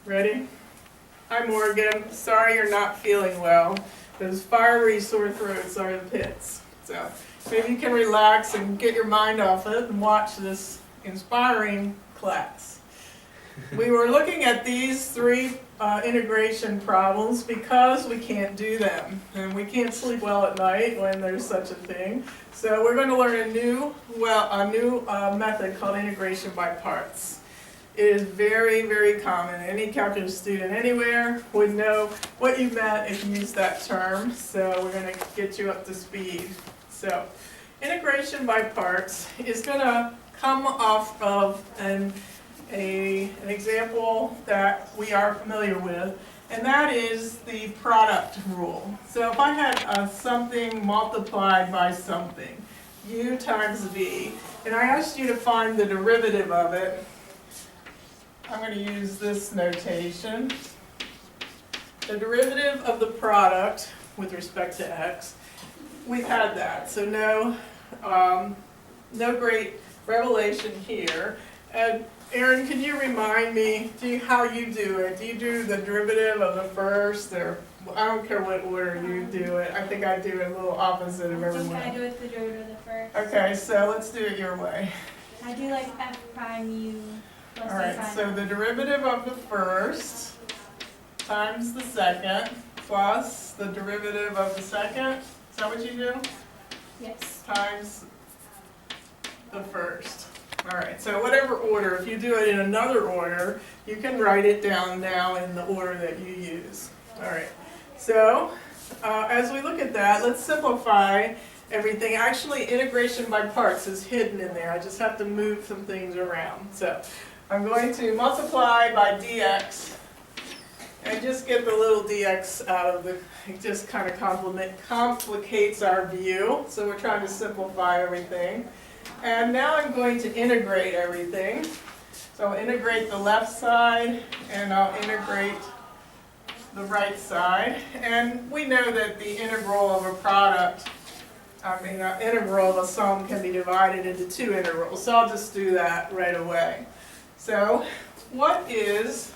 Ready? Hi Morgan, sorry you're not feeling well. Those fiery sore throats are the pits. So maybe you can relax and get your mind off it and watch this inspiring class. We were looking at these three integration problems because we can't do them. And we can't sleep well at night when there's such a thing. So we're going to learn a new method called integration by parts. It is very, very common. Any calculus student anywhere would know what you meant if you used that term. So we're going to get you up to speed. So integration by parts is going to come off of an example that we are familiar with, and that is the product rule. So if I had something multiplied by something, u times v, and I asked you to find the derivative of it, I'm going to use this notation. The derivative of the product with respect to x, we've had that, so no great revelation here. And Aaron, can you remind me how you do it? Do you do the derivative of the first, or I don't care what order you do it. I think I do it a little opposite of everyone. I do it the derivative of the first. Okay, so let's do it your way. I do like f prime u plus All right, so the derivative of the first times the second plus the derivative of the second. Is that what you do? Yes. Times the first. All right, so whatever order, if you do it in another order, you can write it down now in the order that you use. All right, so as we look at that, let's simplify everything. Actually, integration by parts is hidden in there. I just have to move some things around. So I'm going to multiply by dx and just get the little dx out of the, it just kind of complicates our view. So we're trying to simplify everything. And now I'm going to integrate everything. So I'll integrate the left side and I'll integrate the right side. And we know that the integral of a product, integral of a sum can be divided into two integrals. So I'll just do that right away. So what is,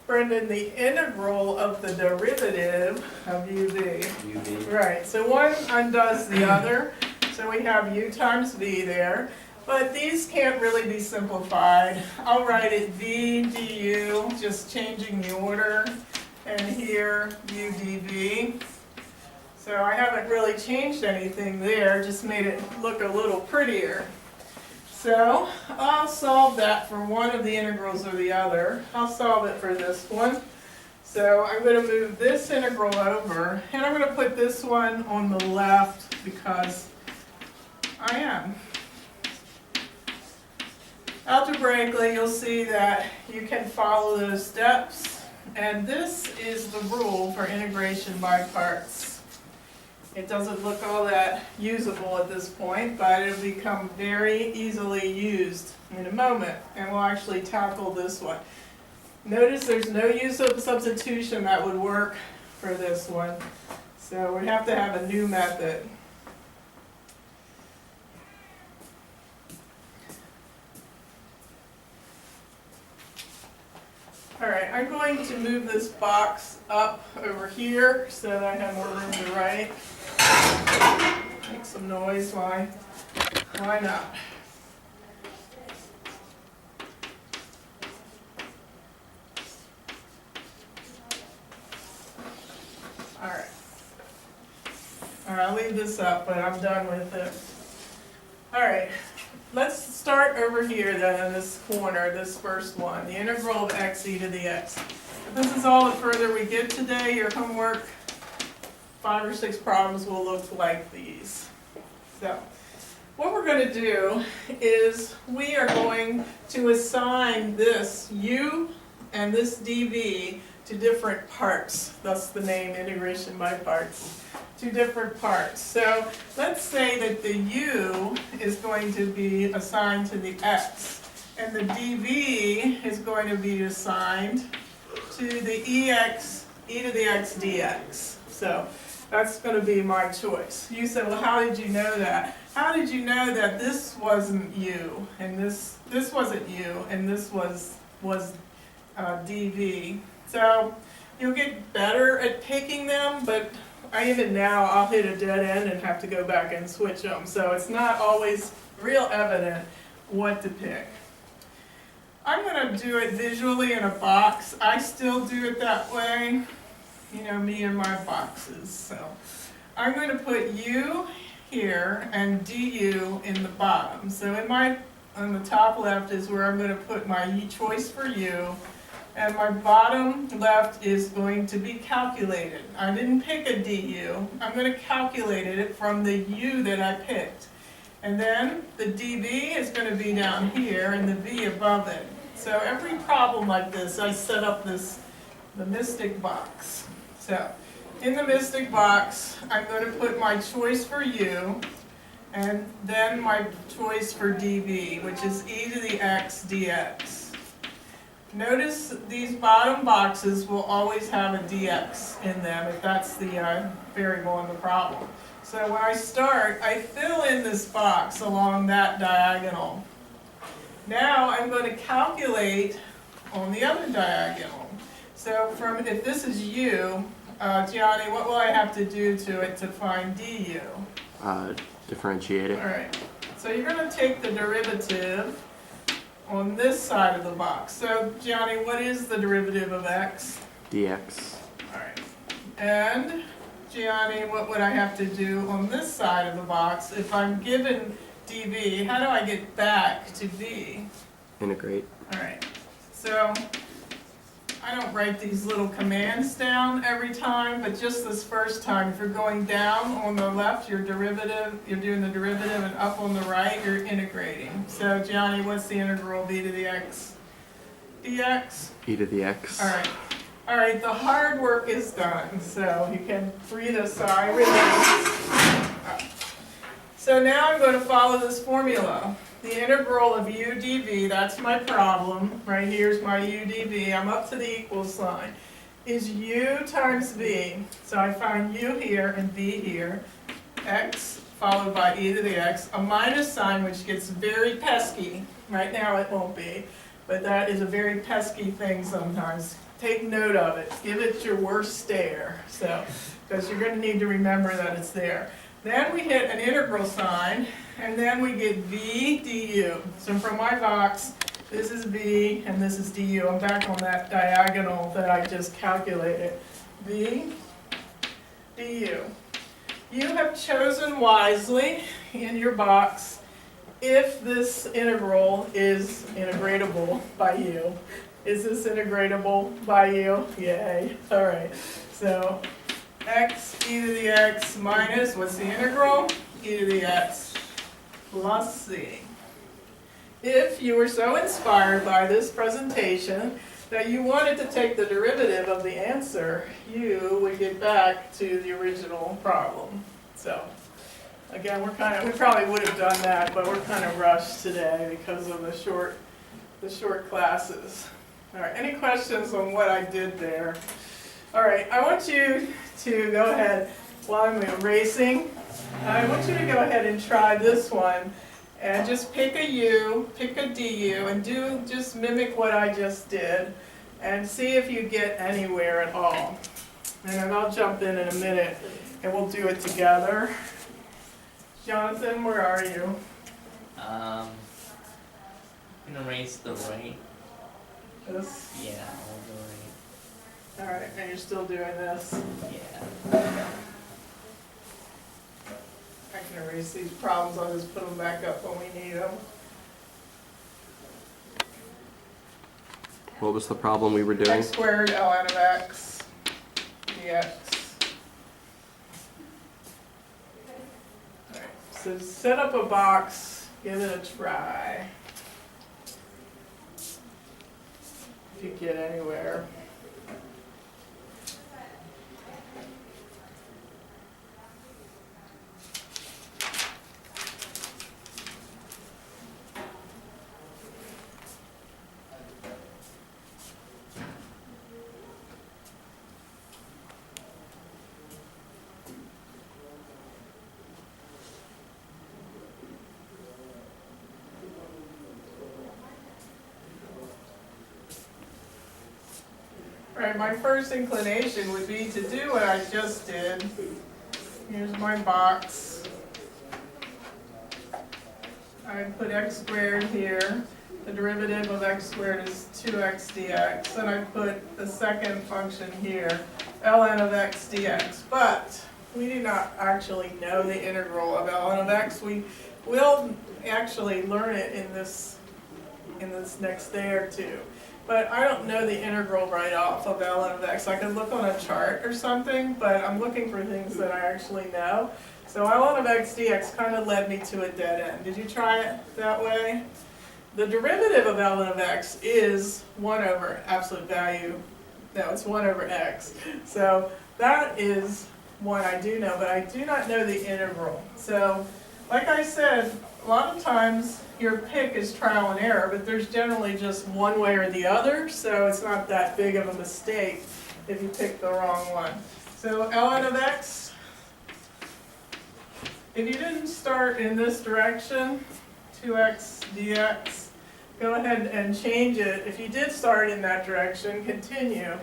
Brendan, the integral of the derivative of uv? UV. Right, so one undoes the other. So we have u times v there, but these can't really be simplified. I'll write it v du, just changing the order, and here u dv. So I haven't really changed anything there, just made it look a little prettier. So I'll solve that for one of the integrals or the other. I'll solve it for this one. So I'm going to move this integral over, and I'm going to put this one on the left because I am. Algebraically, you'll see that you can follow those steps, and this is the rule for integration by parts. It doesn't look all that usable at this point, but it'll become very easily used in a moment, and we'll actually tackle this one. Notice there's no use of substitution that would work for this one, so we have to have a new method. All right, I'm going to move this box up over here so that I have more room to write. Make some noise, why not? All right, I'll leave this up, but I'm done with it. All right. Let's start over here then in this corner, this first one, the integral of x e to the x. If this is all the further we get today, your homework, 5 or 6 problems will look like these. So what we're going to do is we are going to assign this u and this dv to different parts, thus the name integration by parts. To different parts. So let's say that the u is going to be assigned to the x, and the dv is going to be assigned to the e to the x dx. So that's going to be my choice. You said, well, how did you know that? How did you know that this wasn't u, and this wasn't u, and this was dv. So you'll get better at picking them, but even now I'll hit a dead end and have to go back and switch them. So it's not always real evident what to pick. I'm going to do it visually in a box. I still do it that way, you know, me and my boxes. So I'm going to put U here and DU in the bottom. So on the top left is where I'm going to put my choice for U, and my bottom left is going to be calculated. I didn't pick a DU. I'm going to calculate it from the U that I picked. And then the DV is going to be down here and the V above it. So every problem like this, I set up the mystic box. So in the mystic box, I'm going to put my choice for U, and then my choice for dv, which is e to the x dx. Notice these bottom boxes will always have a dx in them if that's the variable in the problem. So when I start, I fill in this box along that diagonal. Now I'm going to calculate on the other diagonal. So if this is u, Gianni, what will I have to do to it to find du? Differentiate it. All right. So you're going to take the derivative on this side of the box. So Gianni, what is the derivative of x? dx. All right. And Gianni, what would I have to do on this side of the box if I'm given dv? How do I get back to v? Integrate. All right. So I don't write these little commands down every time, but just this first time, if you're going down on the left, you're doing the derivative, and up on the right, you're integrating. So Gianni, what's the integral v to the x dx? E to the x. All right. All right, the hard work is done, so you can breathe a sigh of relief. So now I'm going to follow this formula. The integral of u dv, that's my problem. Right here's my u dv. I'm up to the equal sign. Is u times v. So I find u here and v here. X followed by e to the x. A minus sign, which gets very pesky. Right now it won't be, but that is a very pesky thing sometimes. Take note of it. Give it your worst stare. So, because you're going to need to remember that it's there. Then we hit an integral sign, and then we get v du. So from my box, this is v and this is du. I'm back on that diagonal that I just calculated. V du. You have chosen wisely in your box if this integral is integratable by you. Is this integratable by you? Yay. All right. So x e to the x minus, what's the integral? E to the x plus c. If you were so inspired by this presentation that you wanted to take the derivative of the answer, you would get back to the original problem. So again, we probably would have done that, but we're kind of rushed today because of the short classes. All right, any questions on what I did there? All right, I want you to go ahead, while I'm erasing, I want you to go ahead and try this one and just pick a u, pick a du, and just mimic what I just did and see if you get anywhere at all. And then I'll jump in a minute and we'll do it together. Jonathan, where are you? I'm gonna erase the right. This? Yeah, all the All right, and you're still doing this. right. Yeah. I can erase these problems, I'll just put them back up when we need them. What was the problem we were doing? X squared ln of x dx. All right, so set up a box, give it a try. If you get anywhere. Right, my first inclination would be to do what I just did. Here's my box. I put x squared here. The derivative of x squared is 2x dx. And I put the second function here, ln of x dx. But we do not actually know the integral of ln of x. We will actually learn it in this next day or two. But I don't know the integral right off of ln of x. I can look on a chart or something, but I'm looking for things that I actually know. So ln of x dx kind of led me to a dead end. Did you try it that way? The derivative of ln of x is 1 over absolute value. No, it's 1 over x. So that is one I do know, but I do not know the integral. So like I said, a lot of times your pick is trial and error, but there's generally just one way or the other, so it's not that big of a mistake if you pick the wrong one. So ln of x, if you didn't start in this direction, 2x dx, go ahead and change it. If you did start in that direction, continue.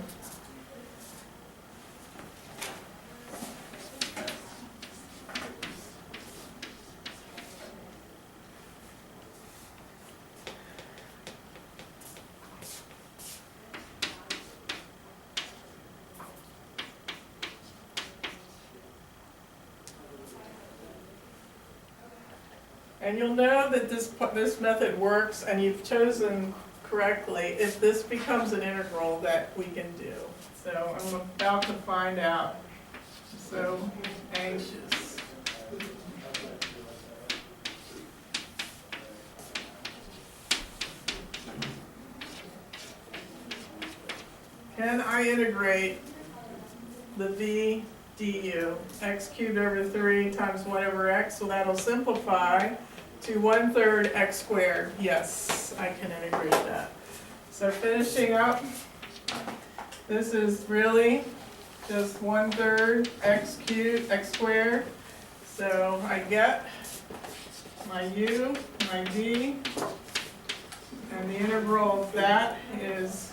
And you'll know that this method works and you've chosen correctly if this becomes an integral that we can do. So I'm about to find out. I'm so anxious. Can I integrate the v du, x cubed over 3 times 1 over x? So that'll simplify to 1/3 x squared. Yes, I can integrate that. So finishing up, this is really just 1/3 x cubed, x squared. So I get my u, my v, and the integral of that is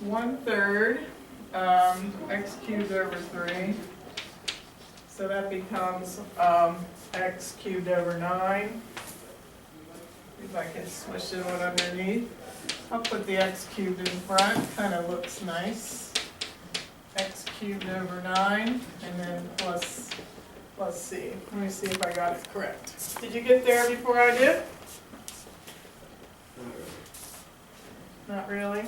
1/3 x cubed over 3. So that becomes x cubed over 9. If I can swish it on underneath. I'll put the x cubed in front, kind of looks nice. X cubed over 9, and then plus c. Let me see if I got it correct. Did you get there before I did? Not really?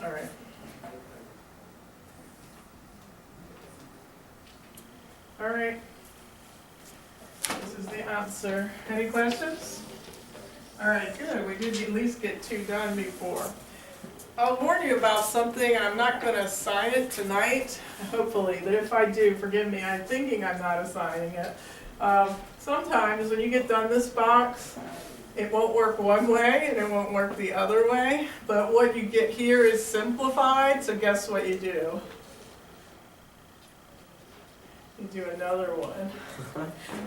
All right. All right. This is the answer. Any questions? All right, good. We did at least get 2 done before. I'll warn you about something. I'm not going to assign it tonight, hopefully, but if I do, forgive me. I'm thinking I'm not assigning it. Sometimes when you get done this box, it won't work one way and it won't work the other way, but what you get here is simplified, so guess what you do? You do another one.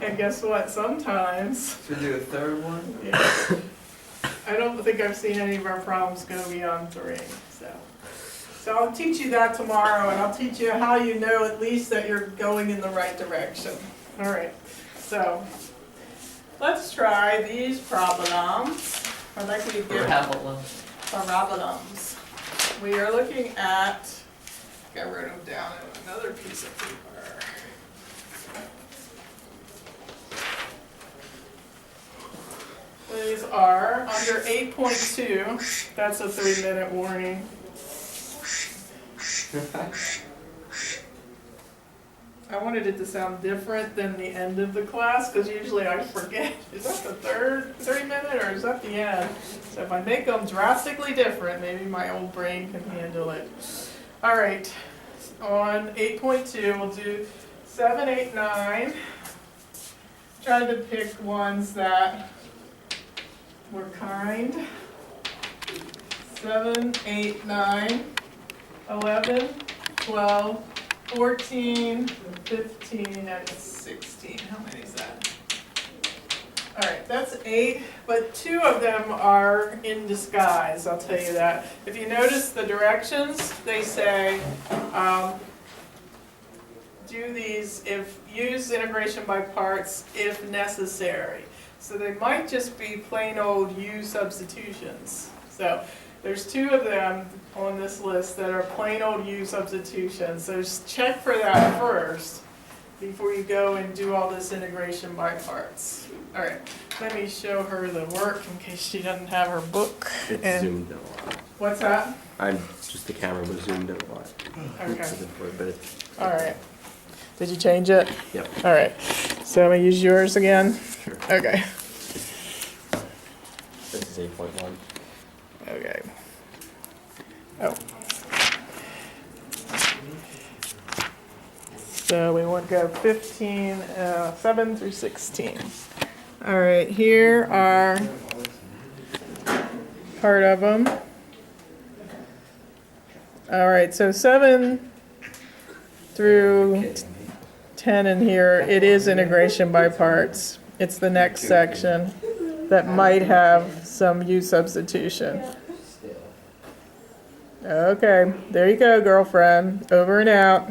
And guess what? Sometimes, Should we do a third one? yeah, I don't think I've seen any of our problems go beyond 3. So I'll teach you that tomorrow, and I'll teach you how you know at least that you're going in the right direction. All right, so let's try these problems. I'd like you to get problems. We are looking at, I wrote them down on another piece of paper. These are under 8.2, that's a 3-minute warning. I wanted it to sound different than the end of the class, because usually I forget, is that the third 30-minute or is that the end? So if I make them drastically different, maybe my old brain can handle it. All right, on 8.2, we'll do 7, 8, 9. Try to pick ones that were kind. 7, 8, 9, 11, 12, 14, 15, and 16. How many is that? All right, that's 8, but 2 of them are in disguise, I'll tell you that. If you notice the directions, they say, do these if, use integration by parts if necessary. So they might just be plain old U substitutions. So there's 2 of them on this list that are plain old U substitutions. So just check for that first before you go and do all this integration by parts. All right, let me show her the work in case she doesn't have her book. It's And- zoomed in a lot. What's that? I'm just the camera was zoomed in a lot. Okay, But all right. Did you change it? Yep. All right, so I'm gonna use yours again? Sure. Okay, This is 8.1. okay. Oh. So we want to go 15, 7 through 16. All right, here are part of them. All right, so 7 through 10 in here, it is integration by parts. It's the next section that might have some U substitution. Okay, there you go, girlfriend. Over and out.